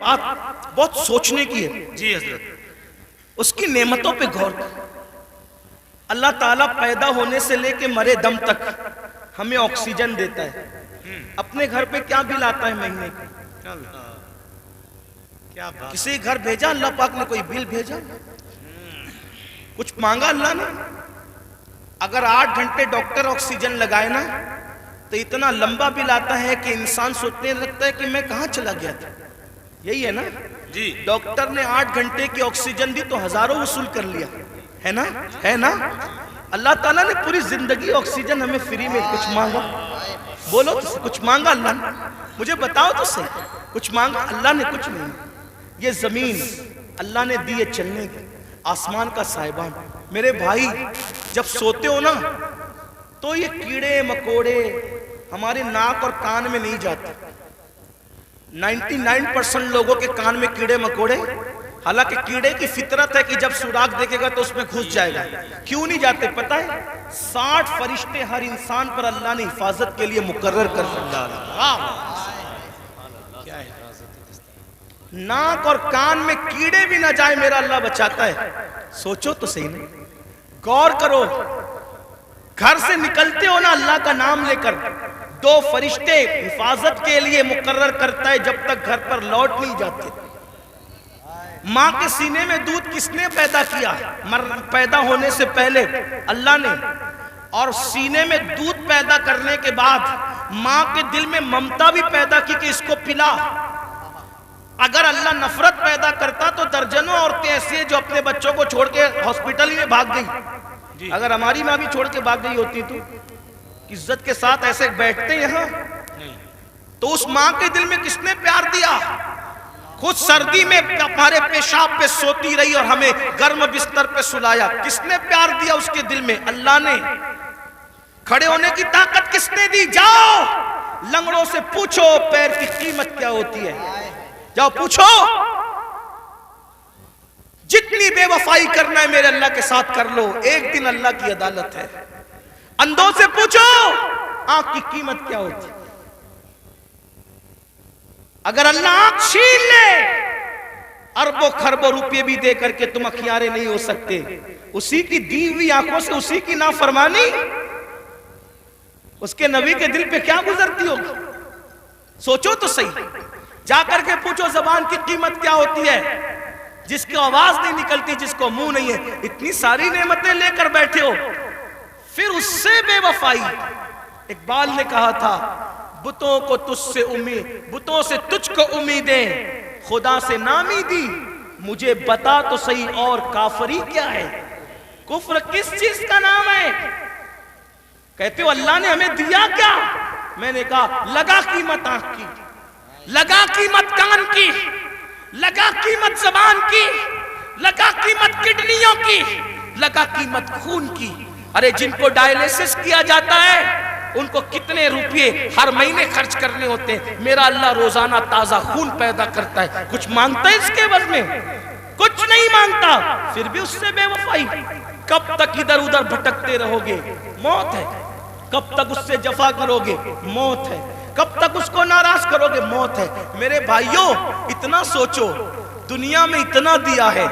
بات بہت سوچنے کی ہے جی حضرت. اس کی نعمتوں پہ غور کر. اللہ تعالیٰ پیدا ہونے سے لے کے مرے دم تک ہمیں آکسیجن دیتا ہے. اپنے گھر پہ کیا بل آتا ہے مہینے کا؟ کیا بات. کسی گھر بھیجا اللہ پاک نے کوئی بل بھیجا؟ کچھ مانگا اللہ نے؟ اگر 8 گھنٹے ڈاکٹر آکسیجن لگائے نا تو اتنا لمبا بل آتا ہے کہ انسان سوچنے لگتا ہے کہ میں کہاں چلا گیا تھا. یہی ہے نا؟ جی. ڈاکٹر نے 8 گھنٹے کی آکسیجن دی تو ہزاروں وصول کر لیا ہے نا؟ ہے نا؟ اللہ تعالیٰ نے پوری زندگی آکسیجن ہمیں فری میں. کچھ مانگا؟ بولو تو کچھ مانگا اللہ نے؟ مجھے بتاؤ تو صحیح. کچھ مانگا اللہ نے؟ کچھ نہیں. یہ زمین اللہ نے دی ہے چلنے کی، آسمان کا صاحبان. میرے بھائی جب سوتے ہو نا تو یہ کیڑے مکوڑے ہمارے ناک اور کان میں نہیں جاتے. 99% لوگوں کے کان میں کیڑے مکوڑے، حالانکہ کیڑے کی فطرت ہے کہ جب سوراخ دیکھے گا تو اس میں گھس جائے گا. کیوں نہیں جاتے پتہ ہے؟ 60 فرشتے ہر انسان پر اللہ نے حفاظت کے لیے مقرر کر رکھا. ناک اور کان میں کیڑے بھی نہ جائے میرا اللہ بچاتا ہے. سوچو تو صحیح نہیں. غور کرو. گھر سے نکلتے ہو نا اللہ کا نام لے کر، 2 فرشتے حفاظت کے لیے مقرر کرتا ہے جب تک گھر پر لوٹ نہیں جاتے. ماں کے سینے میں دودھ کس نے پیدا کیا؟ پیدا ہونے سے پہلے اللہ نے. اور سینے میں دودھ پیدا کرنے کے بعد ماں کے دل میں ممتا بھی پیدا کی کہ اس کو پلا. اگر اللہ نفرت پیدا کرتا تو درجنوں عورتیں ایسی ہیں جو اپنے بچوں کو چھوڑ کے ہاسپٹل میں بھاگ گئی. اگر ہماری ماں بھی چھوڑ کے بھاگ گئی ہوتی تو عزت کے ساتھ ایسے بیٹھتے یہاں؟ تو اس ماں کے دل میں کس نے پیار دیا؟ خود سردی میں ہمارے پیشاب پہ سوتی رہی اور ہمیں گرم بستر پہ سلایا. کس نے پیار دیا اس کے دل میں؟ اللہ نے. کھڑے ہونے کی طاقت کس نے دی؟ جاؤ لنگڑوں سے پوچھو پیر کی قیمت کیا ہوتی ہے. جاؤ پوچھو. جتنی بے وفائی کرنا ہے میرے اللہ کے ساتھ کر لو، ایک دن اللہ کی عدالت ہے. اندھوں سے پوچھو آنکھ کی قیمت کیا ہوتی ہے. اگر اللہ آنکھ چھین لے اربوں خربوں روپے بھی دے کر کے تم اخیارے نہیں ہو سکتے. اسی کی دی ہوئی آنکھوں سے اسی کی نافرمانی اس کے نبی کے دل پہ کیا گزرتی ہوگی؟ سوچو تو صحیح. جا کر کے پوچھو زبان کی قیمت کیا ہوتی ہے، جس کی آواز نہیں نکلتی، جس کو منہ نہیں ہے. اتنی ساری نعمتیں لے کر بیٹھے ہو، پھر اس سے بے وفائی. اقبال نے کہا تھا بتوں کو تجھ سے امید، بتوں سے تجھ کو امیدیں، خدا سے نامی دی. مجھے بتا تو صحیح اور کافری کیا ہے؟ کفر کس چیز کا نام ہے؟ کہتے ہو اللہ نے ہمیں دیا کیا؟ میں نے کہا لگا قیمت آنکھ کی، لگا قیمت کان کی، لگا قیمت زبان کی، لگا قیمت کڈنیوں کی، لگا قیمت خون کی. ارے جن کو ڈائلیسس کیا جاتا ہے ان کو کتنے روپے ہر مہینے خرچ کرنے ہوتے ہیں. میرا اللہ روزانہ تازہ خون پیدا کرتا ہے. کچھ مانگتا ہے اس کے عوض میں؟ کچھ نہیں مانگتا. پھر بھی اس سے بے وفائی. کب تک ادھر ادھر بھٹکتے رہو گے؟ موت ہے. کب تک اس سے جفا کرو گے؟ موت ہے. کب تک اس کو ناراض کرو گے؟ موت ہے. میرے بھائیوں اتنا سوچو، دنیا میں اتنا دیا ہے،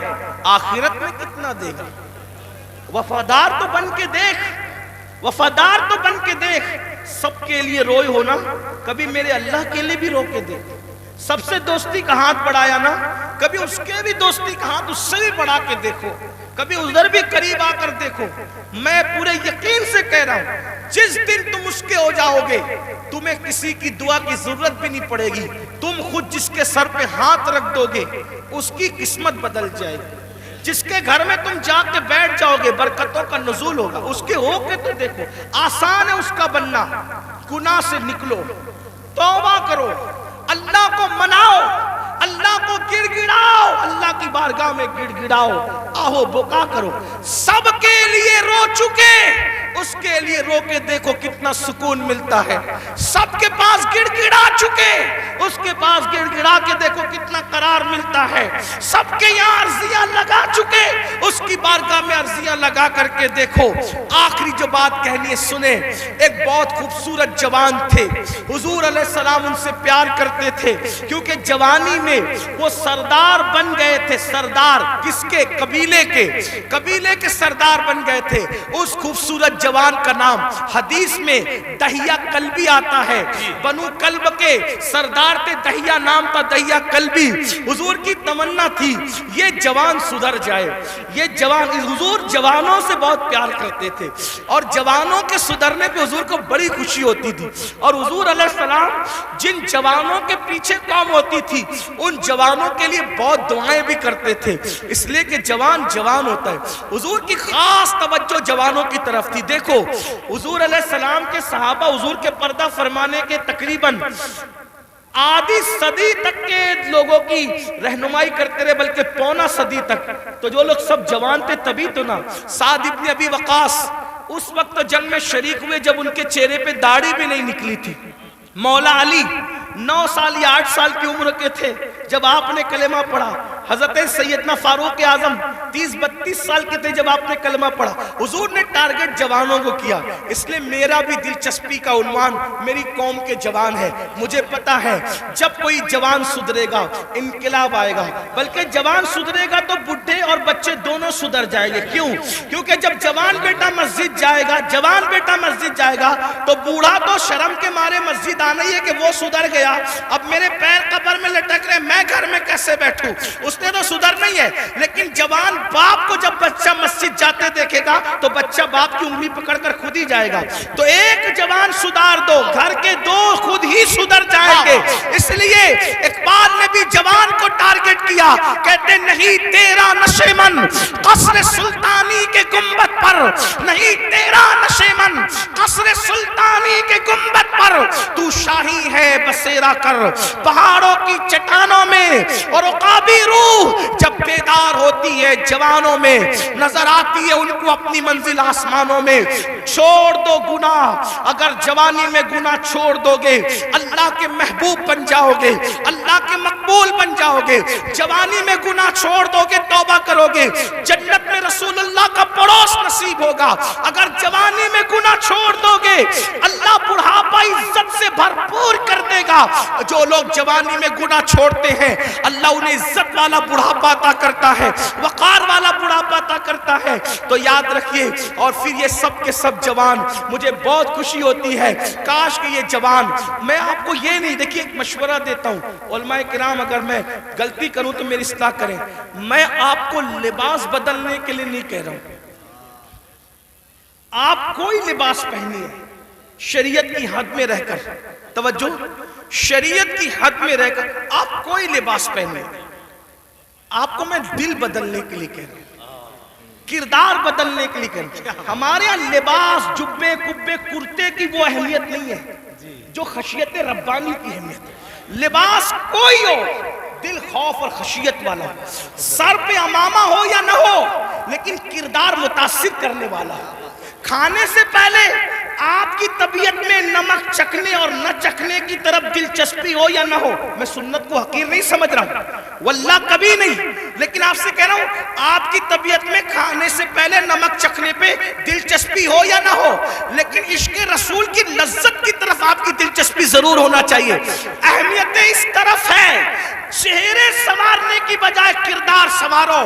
آخرت میں کتنا دے گا؟ وفادار تو بن کے دیکھ، وفادار تو بن کے دیکھ. سب کے لیے روئے ہونا، کبھی میرے اللہ کے لیے بھی رو کے دیکھ. سب سے دوستی کا ہاتھ بڑھایا نا، کبھی اس کے بھی دوستی کا ہاتھ اس سے بھی بڑھا کے دیکھو. کبھی ادھر بھی قریب آ کر دیکھو. میں پورے یقین سے کہہ رہا ہوں جس دن تم اس کے ہو جاؤ گے تمہیں کسی کی دعا کی ضرورت بھی نہیں پڑے گی. تم خود جس کے سر پہ ہاتھ رکھ دو گے اس کی قسمت بدل جائے گی. جس کے گھر میں تم جا کے بیٹھ جاؤ گے برکتوں کا نزول ہوگا. اس کے ہو کے تو دیکھو. آسان ہے اس کا بننا. گناہ سے نکلو، توبہ کرو، اللہ کو مناؤ، اللہ کو گڑ گڑاؤ، اللہ کی بارگاہ میں گڑ گڑاؤ، آہو بکا کرو. سب کے لیے رو چکے، اس کے لیے رو کے دیکھو کتنا سکون ملتا ہے. سب کے پاس گڑ گڑا چکے، اس کے پاس گڑ گڑا کے دیکھو کتنا قرار قرار ملتا ہے. سب کے یہاں عرضیاں لگا چکے, اس کی بارگاہ میں عرضیاں لگا کر کے دیکھو. آخری جو بات کہنی ہے سنیں. ایک بہت خوبصورت جوان تھے, حضور علیہ السلام ان سے پیار کرتے تھے کیونکہ جوانی میں وہ سردار بن گئے تھے. سردار کس کے؟ قبیلے کے سردار بن گئے تھے. اس خوبصورت جوان کا نام حدیث میں دہیہ کلبی آتا ہے. بنو کلب کے سردار تھے, دہیہ نام تھا, دہیہ کلبی. حضور کی تمنا تھی یہ جوان سدھر جائے. یہ جوان, حضور جوانوں سے بہت پیار کرتے تھے اور جوانوں کے سدھرنے پہ حضور کو بڑی خوشی ہوتی تھی. اور حضور علیہ السلام جن جوانوں کے پیچھے کام ہوتی تھی ان جوانوں کے لیے بہت دعائیں بھی کرتے تھے, اس لیے کہ جوان ہوتا ہے. حضور کی خاص توجہ جوانوں کی طرف تھی. دیکھو حضور علیہ السلام کے صحابہ حضور کے پردہ فرمانے کے تقریباً آدھی صدی تک کے لوگوں کی رہنمائی کرتے رہے, بلکہ پونا صدی تک. تو جو لوگ سب جوان تھے تبھی تو نا. سعد ابن ابی وقاص اس وقت جنگ میں شریک ہوئے جب ان کے چہرے پہ داڑھی بھی نہیں نکلی تھی. مولا علی 9 سال یا 8 سال کی عمر کے تھے جب آپ نے کلمہ پڑھا. حضرت سیدنا فاروق اعظم 30-32 سال کے تھے جب آپ نے کلمہ پڑھا. حضور نے ٹارگٹ جوانوں کو کیا, اس لیے میرا بھی دلچسپی کا عنوان میری قوم کے جوان ہے. مجھے پتا ہے جب کوئی جوان سدھرے گا انقلاب آئے گا, بلکہ جوان سدھرے گا تو بڈھے اور بچے دونوں سدھر جائیں گے. کیوں؟ کیونکہ جب جوان بیٹا مسجد جائے گا تو بوڑھا تو شرم کے مارے مسجد آنا ہی ہے کہ وہ سدھر گیا, اب میرے پیر قبر میں لٹک رہے, میں گھر میں کیسے بیٹھوں. اس نے تو سدھر نہیں ہے. لیکن جوان باپ کو جب بچہ مسجد جاتے دیکھے گا تو بچہ باپ کی انگلی پکڑ کر خود ہی جائے گا. تو ایک جوان سدھار دو, گھر کے 2 خود ہی سدھر جائیں گے. اس لیے اقبال نے بھی جوان کو ٹارگٹ کیا, کہتے نہیں تیرا نشیمن قصر سلطانی کے گنبد پر, نہیں تیرا نشیمن قصر سلطانی کے گنبد پر, تو شاہی ہے بسیرا کر پہاڑوں کی چٹانوں میں. اور عقابی روح جب بیدار ہوتی ہے جوانوں میں, نظر آتی ہے ان کو اپنی منزل آسمانوں میں. چھوڑ دو گناہ, اگر جوانی میں گناہ چھوڑ دو گے اللہ کے محبوب بن جاؤ گے, اللہ کے مقبول بن جاؤ گے. جوانی میں گناہ چھوڑ دو گے, توبہ کرو گے, جنت میں رسول اللہ کا پڑوس نصیب ہوگا. اگر جوانی میں گناہ چھوڑ دو گے اللہ بڑھاپا عزت سے بھرپور کر دے گا. جو لوگ جوانی میں گناہ چھوڑتے ہیں اللہ انہیں عزت والا بڑھاپا عطا کرتا ہے, وقار والا بڑھاپا عطا کرتا ہے. تو یاد رکھیے. اور پھر یہ سب کے سب جوان, مجھے بہت خوشی ہوتی ہے کاش کہ یہ جوان, میں آپ کو یہ نہیں, دیکھیے ایک مشورہ دیتا ہوں علماء کرام, اگر میں غلطی کروں تو میری اصلاح کریں. میں آپ کو لباس بدلنے کے لیے نہیں کہہ رہا ہوں, آپ کوئی لباس پہنیے شریعت کی حد میں رہ کر. توجہ, شریعت کی حد میں رہ کر آپ کوئی لباس پہنے. آپ کو میں دل بدلنے کے لیے کہہ رہا ہوں, کردار بدلنے کے لیے کہہ رہا ہوں. ہمارے یہاں لباس جبے کبے کرتے کی وہ اہمیت نہیں ہے جو خشیت ربانی کی اہمیت ہے. لباس کوئی ہو, دل خوف اور خشیت والا ہو, سر پہ امامہ ہو یا نہ ہو, لیکن کردار متاثر کرنے والا ہو. کھانے سے پہلے آپ کی طبیعت میں نمک چکھنے اور نہ چکھنے کی طرف دلچسپی ہو یا نہ ہو. میں سنت کو حقیر نہیں سمجھ رہا ہوں, واللہ کبھی نہیں, لیکن آپ سے کہہ رہا ہوں آپ کی طبیعت میں کھانے سے پہلے نمک چکھنے پہ دلچسپی ہو یا نہ ہو, لیکن عشق رسول کی لذت کی طرف آپ کی دلچسپی ضرور ہونا چاہیے. اہمیت اس طرف ہے, چہرے سنوارنے کی بجائے کردار سنوارو.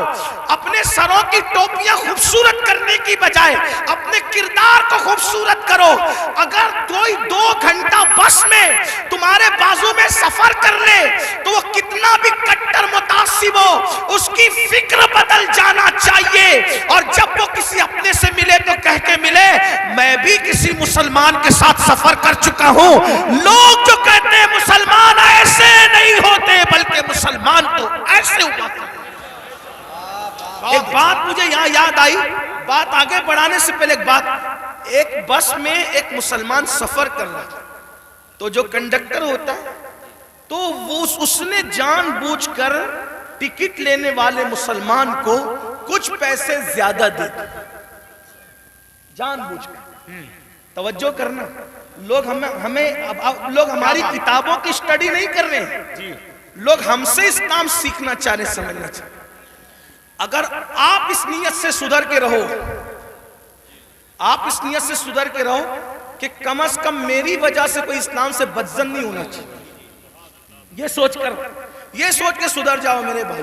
اپنے سروں کی ٹوپیاں خوبصورت کرنے کی بجائے اپنے کردار کو خوبصورت کرو. اگر کوئی 2 گھنٹہ بس میں تمہارے بازو میں سفر کر لے تو وہ کتنا بھی کٹر متعصب ہو, اس کی فکر بدل جانا چاہیے. اور جب وہ کسی اپنے سے ملے تو کہہ کے ملے میں بھی کسی مسلمان کے ساتھ سفر کر چکا ہوں. لوگ جو کہتے ہیں مسلمان ایسے نہیں ہوتے بلکہ مسلمان تو ایسے ہوا کرتے. ایک بات مجھے یہاں یاد آئی, بات آگے بڑھانے سے پہلے ایک بات. ایک بس میں ایک مسلمان سفر کر رہا تھا, تو جو کنڈکٹر ہوتا ہے تو وہ اس نے جان بوجھ کر ٹکٹ لینے والے مسلمان کو کچھ پیسے زیادہ دے دی, جان بوجھ کر. توجہ کرنا, لوگ ہماری کتابوں کی سٹڈی نہیں کر رہے ہیں, لوگ ہم سے اسلام سیکھنا چاہ رہے، سمجھنا چاہ رہے۔ اگر آپ اس نیت سے سدھر کے رہو، آپ اس نیت سے سدھر کے رہو کہ کم از کم میری وجہ سے کوئی اسلام سے بدظن نہیں ہونا چاہیے، یہ سوچ کے سدھر جاؤ میرے بھائی۔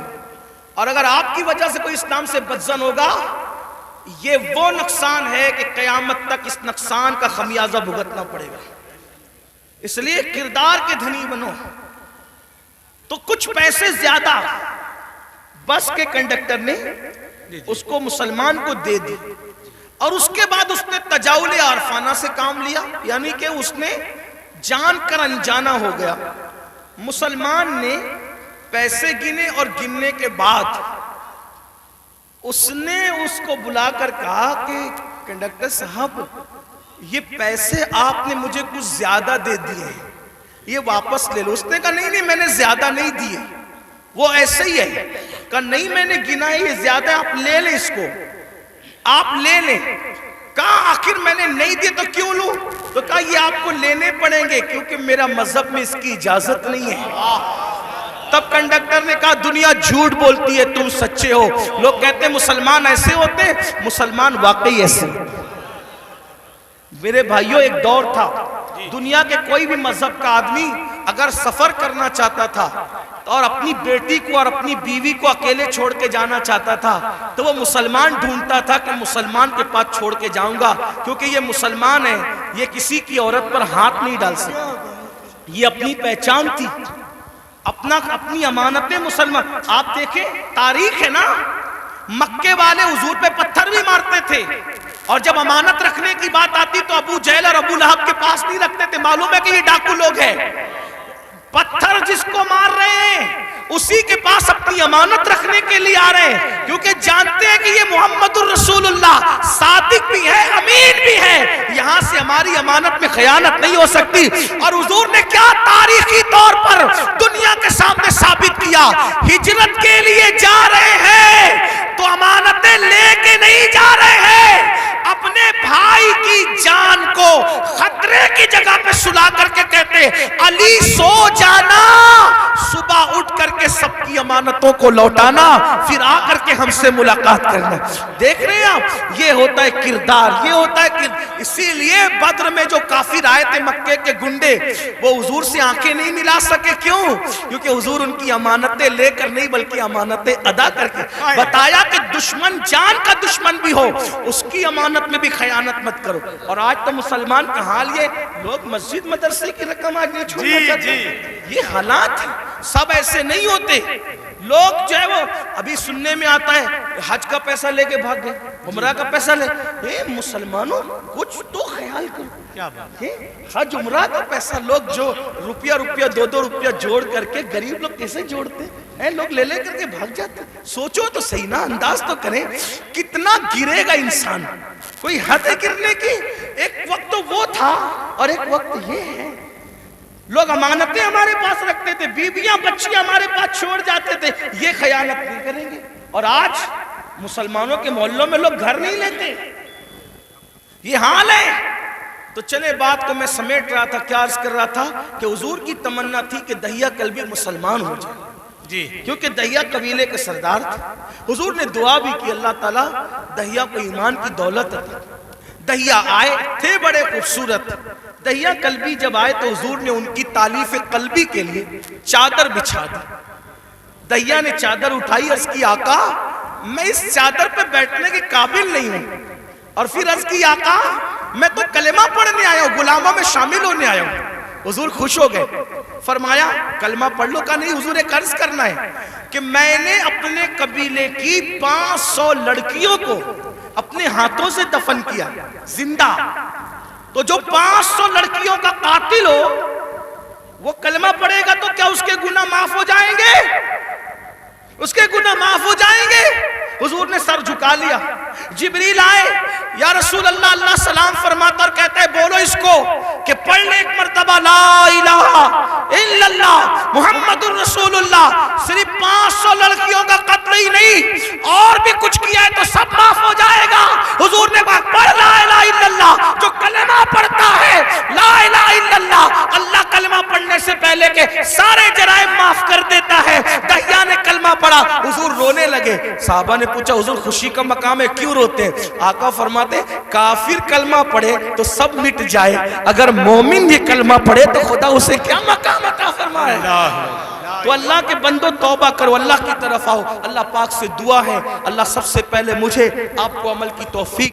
اور اگر آپ کی وجہ سے کوئی اسلام سے بدظن ہوگا، یہ وہ نقصان ہے کہ قیامت تک اس نقصان کا خمیازہ بھگتنا پڑے گا۔ اس لیے کردار کے دھنی بنو۔ تو کچھ پیسے زیادہ بس کے کنڈکٹر نے اس کو مسلمان کو دے دی، اور اس کے بعد اس نے تجاول عارفانہ سے کام لیا، یعنی کہ اس نے جان کر انجانا ہو گیا۔ مسلمان نے پیسے گنے اور گننے کے بعد اس نے اس کو بلا کر کہا کہ کنڈکٹر صاحب یہ پیسے آپ نے مجھے کچھ زیادہ دے دیے ہیں، یہ واپس لے لو۔ اس نے کہا نہیں میں نے زیادہ نہیں دیے، وہ ایسے ہی ہے۔ کہا نہیں میں نے گنا ہے، یہ زیادہ ہے، آپ لے لیں اس کو، آپ لے لیں۔ کہا آخر میں نے نہیں دیے تو کیوں لوں؟ تو کہا یہ آپ کو لینے پڑیں گے کیونکہ میرا مذہب میں اس کی اجازت نہیں ہے۔ تب کنڈکٹر نے کہا دنیا جھوٹ بولتی ہے، تم سچے ہو۔ لوگ کہتے ہیں مسلمان ایسے ہوتے ہیں، مسلمان واقعی ایسے ہوتے ہیں۔ میرے بھائیوں ایک دور تھا، دنیا کے کوئی بھی مذہب کا آدمی اگر سفر کرنا چاہتا تھا اور اپنی بیٹی کو اور اپنی بیوی کو اکیلے چھوڑ کے جانا چاہتا تھا تو وہ مسلمان ڈھونڈتا تھا کہ مسلمان کے پاس چھوڑ کے جاؤں گا، کیونکہ یہ مسلمان ہے، یہ کسی کی عورت پر ہاتھ نہیں ڈال سکتا۔ یہ اپنی پہچان تھی، اپنی امانتیں مسلمان۔ آپ دیکھیں تاریخ ہے نا، مکے والے حضور پہ پتھر بھی مارتے تھے، اور جب امانت رکھنے کی بات آتی تو ابو جہل اور ابو لہب کے پاس نہیں رکھتے تھے۔ معلوم ہے کہ یہ ڈاکو لوگ ہیں، پتھر جس کو مار رہے ہیں اسی کے پاس اپنی امانت رکھنے کے لیے آ رہے ہیں، کیونکہ جانتے ہیں کہ یہ محمد الرسول اللہ صادق بھی ہے، امین بھی ہے، یہاں سے ہماری امانت میں خیانت نہیں ہو سکتی۔ اور حضور نے کیا تاریخی طور پر دنیا کے سامنے ثابت کیا، ہجرت کے لیے جا رہے ہیں تو امانتیں لے کے نہیں جا رہے ہیں، اپنے بھائی کی جان کو خطرے کی جگہ پہ سلا کر کے کہتے علی سو جانا، صبح اٹھ کر کے سب کی امانتوں کو لوٹانا، پھر آ کر کے ہم سے ملاقات کرنا۔ دیکھ رہے ہیں آپ، یہ ہوتا ہے کردار، یہ ہوتا ہے کردار۔ اسی لیے بدر میں جو کافر آئے تھے مکے کے گنڈے، وہ حضور سے آنکھیں نہیں ملا سکے، کیوں؟ کیونکہ حضور ان کی امانتیں لے کر نہیں بلکہ امانتیں ادا کر کے بتایا کہ دشمن جان کا دشمن بھی ہو اس کی امانت میں بھی خیانت مت کرو۔ اور آج تو مسلمان کا حال یہ، لوگ مسجد مدرسے کی رقم آج نہیں چھوڑنا چاہتے، یہ حالات ہیں۔ سب ایسے نہیں ہوتے، لوگ جو ہے وہ ابھی سننے میں آتا ہے حج کا پیسہ لے کے بھاگ گئے، عمرہ کا پیسہ لے۔ اے مسلمانوں کچھ تو خیال کرو، کیا بات؟ حج عمرہ کا پیسہ لوگ جو روپیہ 2 روپیہ جوڑ کر کے، غریب لوگ کیسے جوڑتے ہیں، لوگ لے لے کر کے بھاگ جاتے ہیں۔ سوچو تو صحیح نا، انداز تو کریں، کتنا گرے گا انسان، کوئی حد ہے گرنے کی۔ ایک وقت تو وہ تھا اور ایک وقت یہ ہے۔ لوگ امانتیں ہمارے پاس رکھتے تھے، بیویاں بچیاں ہمارے پاس چھوڑ جاتے تھے، یہ خیانت نہیں کریں گے۔ اور آج مسلمانوں کے محلوں میں لوگ گھر نہیں لیتے، یہ حال ہے۔ تو چلے بات کو میں سمیٹ رہا تھا، کیا عرض کر رہا تھا کہ حضور کی تمنا تھی کہ دہیا کلبی مسلمان ہو جائے، جی، کیونکہ دہیا قبیلے کے سردار تھے۔ حضور نے دعا بھی کی، اللہ تعالیٰ دہیا کو ایمان کی دولت عطا۔ دہیا آئے تھے بڑے خوبصورت، دہیا قلبی جب آئے تو حضور نے ان کی تالیف قلبی کے لیے چادر بچھا دی۔ دہیا نے چادر اٹھائی، عرض کی آقا میں اس چادر پہ بیٹھنے کے قابل نہیں ہوں، اور پھر عرض کی آقا میں تو کلمہ پڑھنے آیا ہوں، غلاموں میں شامل ہونے آیا ہوں۔ حضور خوش ہو گئے، فرمایا کلمہ پڑھ لو۔ کا نہیں حضور ایک عرض کرنا ہے کہ میں نے اپنے قبیلے کی 500 لڑکیوں کو اپنے ہاتھوں سے دفن کیا زندہ، تو جو 500 لڑکیوں کا قاتل ہو وہ کلمہ پڑھے گا تو کیا اس کے گناہ معاف ہو جائیں گے؟ اس کے گناہ معاف ہو جائیں گے؟ حضور نے سر جھکا لیا۔ جبریل آئے، یا رسول اللہ، اللہ سلام فرماتا اور کہتا ہے بولو اس کو کہ پڑھ لے ایک مرتبہ لا الہ الا اللہ محمد الرسول اللہ۔ صرف 500 لڑکیوں کا قتل ہی نہیں، اور بھی کچھ کیا ہے تو سب معاف ہو جائے گا۔ حضور نے کہا پڑھ لا الہ الا اللہ۔ جو کلمہ پڑھتا ہے لا الہ الا اللہ، اللہ کلمہ پڑھنے سے پہلے کے سارے جرائم معاف کر دیتا ہے. دہیا نے کلمہ پڑھا, حضور رونے لگے. صحابہ نے پوچھا حضور خوشی کا مقام ہے کیوں روتے ہیں؟ آقا فرماتے کافر کلمہ پڑھے تو سب مٹ جائے, اگر مومن یہ کلمہ پڑھے تو خدا اسے کیا مقام عطا فرمائے. تو اللہ کے بندو توبہ کرو, اللہ کی طرف آؤ. اللہ پاک سے دعا ہے اللہ سب سے پہلے مجھے آپ کو عمل کی توفیق